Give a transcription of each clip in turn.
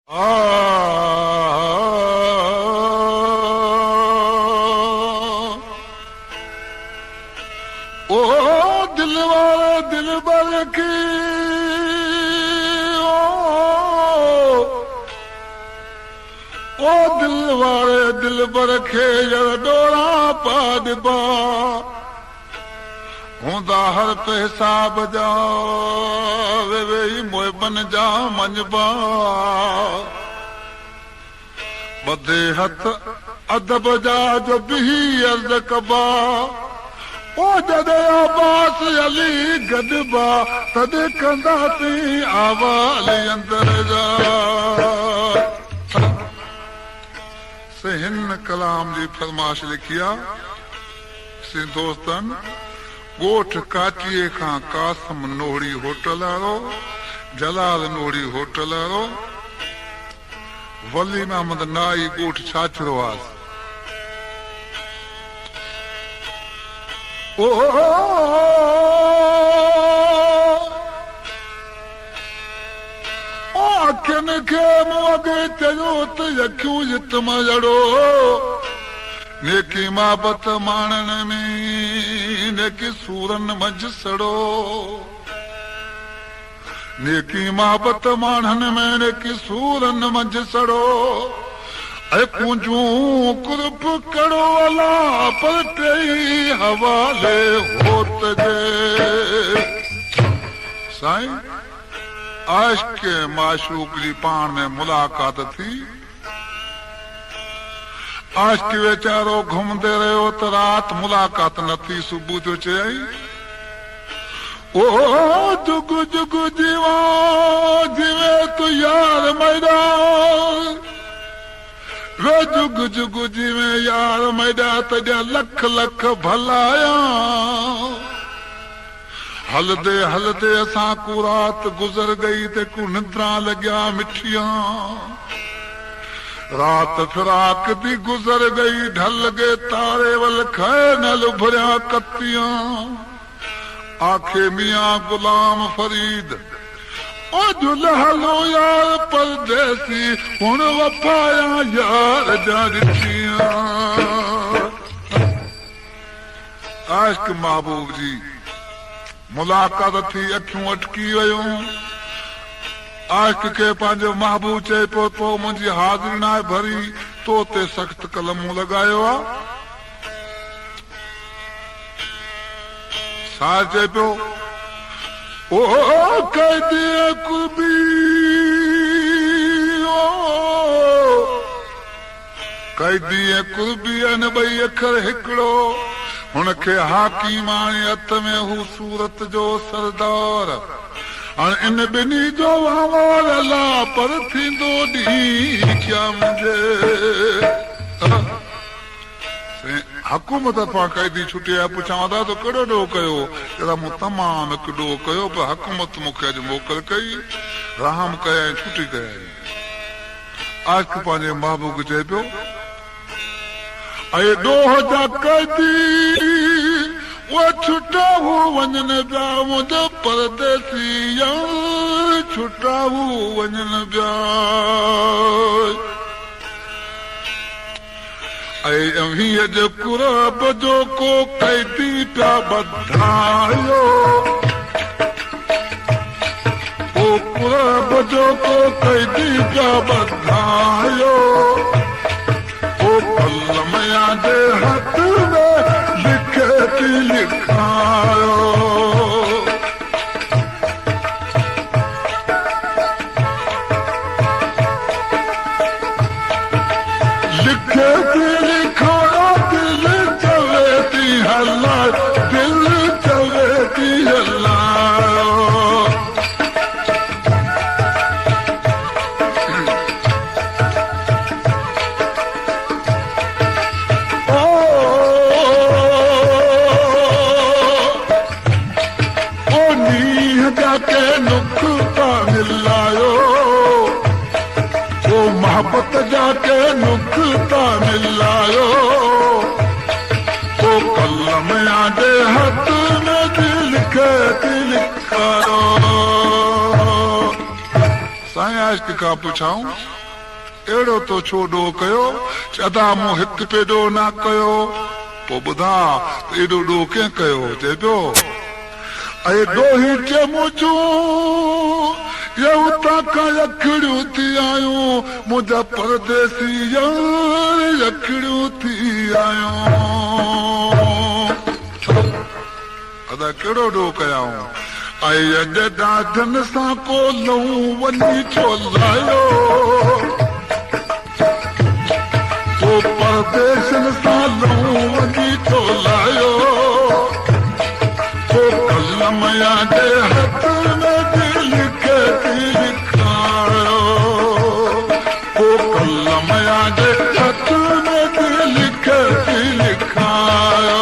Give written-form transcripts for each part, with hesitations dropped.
ओ दिल वाले दिल भर की ओ दिल वाले दिल भर खे यार डोरा पा दिबा हुंदा हर हिसाब जा वे वेही मोहबन जा मंझबा बदे हथ अदब जा जो बिही अर्ज कबा ओ जदे अब्बास अली गडबा तद कंदा ती आवाल अंदर जा से हिन कलाम जी फरमाश लिखिया से दोस्तन गोठ काटीअ खां कासम नोहड़ी होटल वारो जलाल नोहड़ी होटल वारो वली महमद नाई गोठ छाछरो आस ओ अखियुनि खे मुंहुं चयो त अखियूं जितम जड़ो नेकी मोहबत माणन में नेकी सूरन मंझ सड़ो नेकी मोहबत माणन में नेकी सूरन मंझ सड़ो ऐ पूंजू कुर्ब कड़ो अला पर टई हवाले होत जे साईं आशिक के माशूक जी पाण में मुलाकात थी आशिक वेचारो घुमंदे रहियो त रात मुलाकात न थी सुबुह जो चयई ओ जुग जुग जीवा जीवे तू यार मैडा वे जुग जुग जीवे यार मैडा तजा लख लख भलाया हलदे हलदे असां को रात गुजर गई ते को निद्रा लग्या मिठिया रात फिराक दी गुजर गई ढल गए तारे वल खै नल भरिया कत्तियां आखे मियां गुलाम फरीद ओ दुल्हनो यार परदेसी हुन वफाया यार जा रिठियां आशिक महबूब जी मुलाकात थी अखियूं अटकी वयूं आशिक के पंहिंजो महबूब चए पियो तो मुंहिंजी हाज़िरी न आहे भरी तो ते सख़्त कलम लॻायो आहे छा चए पियो ओ कैदी कुबी कैदी कुर्बी आहिनि ॿई अखर हिकिड़ो हुनखे हाकिम आणे हथ में हू सूरत जो सरदार इन बिनी जो वावार अला पर थींदो ॾींहुं क्या मुंहिंजे हुकूमत पां कैदी छुटिया पुछां था तो कहिड़ो ॾोह कयो चवंदा मूं तमामु हिकु ॾोह कयो पर हुकूमत मूंखे अॼु मोकल कई रहम कयई छुटी कयई आशिक पंहिंजे महबूब चए पियो ऐं ॾोह जा कैदी वो छुटा हो वञन पिया मुंहिंजो परदेसी छुटा हो वञन पिया ऐं हीअ जो कुराब जो को कैदी पिया ॿधायो ओ कुराब जो को कैदी पिया ॿधायो ओ कलमया जे हथ में लिखे थी लिखायो लिखे थी लिखायो दिल चवे थी हला दिल चवे थी हलायो के नुक्ता मिलायो वो मोहब्बत जाके नुक्ता मिलायो वो कलम आजे हाथ में दिल के दिल करो साईं आशिक का पूछाऊं अहिड़ो तो छो ॾो कयो चदा मूं हिकु पेॾो न कयो पोइ ॿुधा एॾो ॾो कंहिं कयो चए पियो ऐं ॾोही चमूं यखड़ियूं थी आयूं मुंहिंजा परदेसी यार यखड़ियूं थी आयूं अदा कहिड़ो ॾो कयाऊं ऐं अॼु ॾाढनि सां को लहूं वञी छो लायो पोइ परदेसनि सां लहूं वञी छो लायो पोइ कलम या जे हथ में दिल खे लिखायो पोइ कलम या जे हथ में दिल खे लिखायो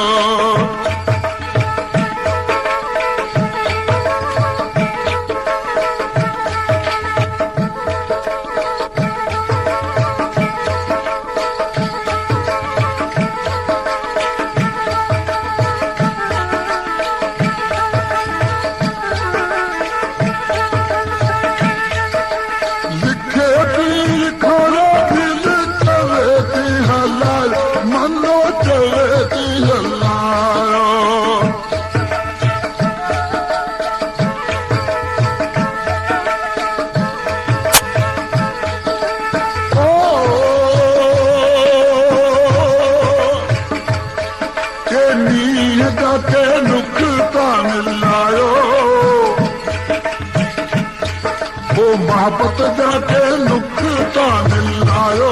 मोहब्बत जाके नुक्ता मिलायो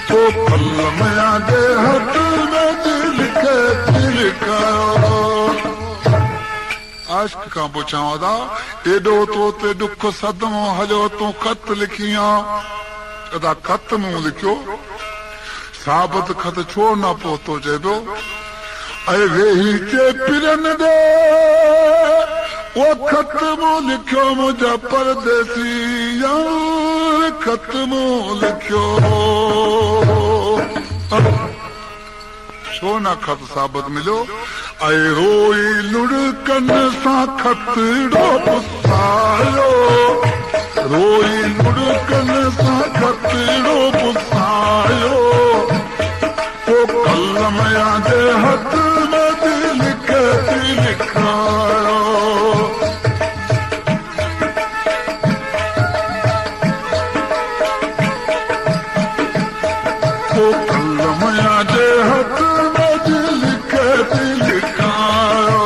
तो कलम जे हथ में दिल खे लिखायो आशिक़ खां पुछां था एॾो तो ते दुख सदमो हलियो तूं ख़त लिखी आ अदा ख़त मूं लिखियो साबित ख़त छो न पहुतो चए पियो ऐं वेही चे पिरनि ॾे वो ख़त मूं लिखियो मुंहिंजा परदेसी यार ख़त मूं लिखियो छो न ख़त साबित मिलियो ऐं रोई लुड़कनि सां ख़तड़ो पुसायो रोई लुड़कनि सां ख़तड़ो पुसायो पोइ कलम जे हथ में दिल खे लिखायो कलम जे हथ में दिल खे लिखायो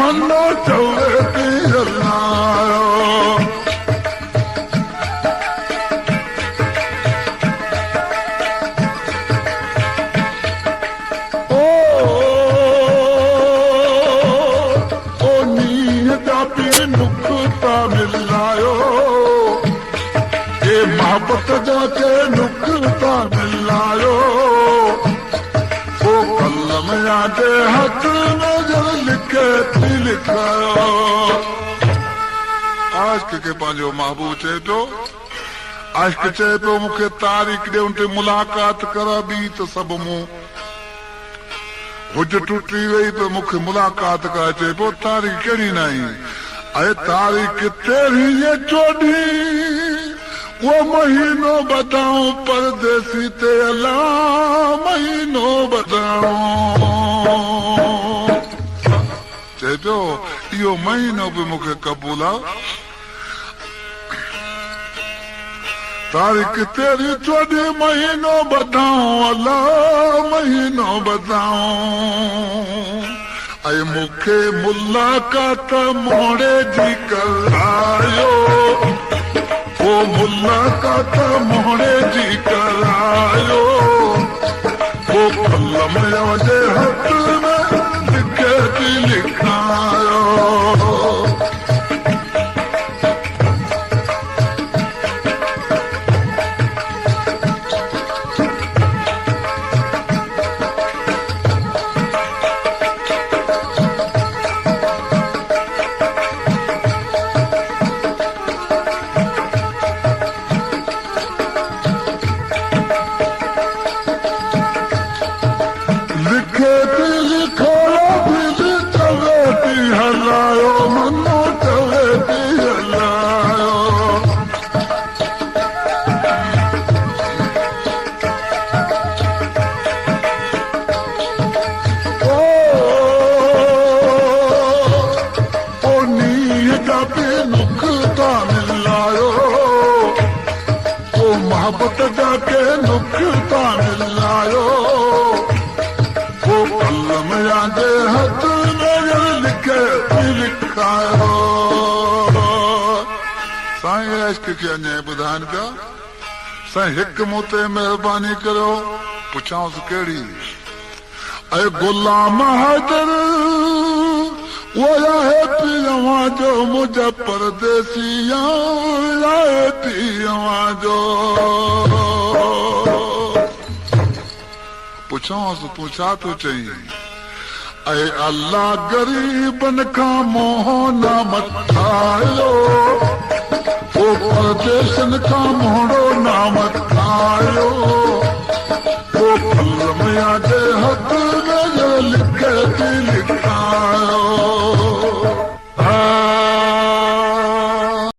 मनो चवे थी हलायो ओ नींह जा पी नुक्ता मिलायो ये मोहब्बत जाके नुक्ता मिलायो ओ कलम जे हथ में लिखे थी लिखायो आशिक़ खे पंहिंजो महबूब चए पियो आशिक़ चए पियो मूंखे तारीख़ ॾे उन ते मुलाक़ात करा ॿी त सभु मूं हुज टुटी वई त मूंखे मुलाक़ात करा चए पियो तारीख़ कहिड़ी न आई ऐं तारीख़ 13/24 वो महीनो बताऊं परदेसी ते अल्लाह महीनो बताऊं चए पियो इहो महीनो बि मूंखे क़बूल आहे तारीख़ 13/24 महीनो बताऊं अल्लाह महीनो बताऊं ऐं मूंखे मुलाक़ात मोड़े जी करायो वो मुलाक़ात मोड़े जी करायो वो कलम जे हथ में लिखे थी लिखायो मोहब्बत जाके नुक्ता मिलायो वो कलम यादे हथ में लिखे लिखायो साईं इश्क खे अञा ॿुधाइनि पिया साईं हिकु मूं ते महिरबानी करियो पुछांसि कहिड़ी ऐं गुलाम हैदर वो आहे पीअवां जो मुंहिंजा परदेसी आहे पीअवां जो पुछांसि तूं छा थो चई ऐं अल्लाह ग़रीबनि खां मोहन मथायो वो परदेसनि खां मोहड़ो नाम ठाहियो वो कलम यादि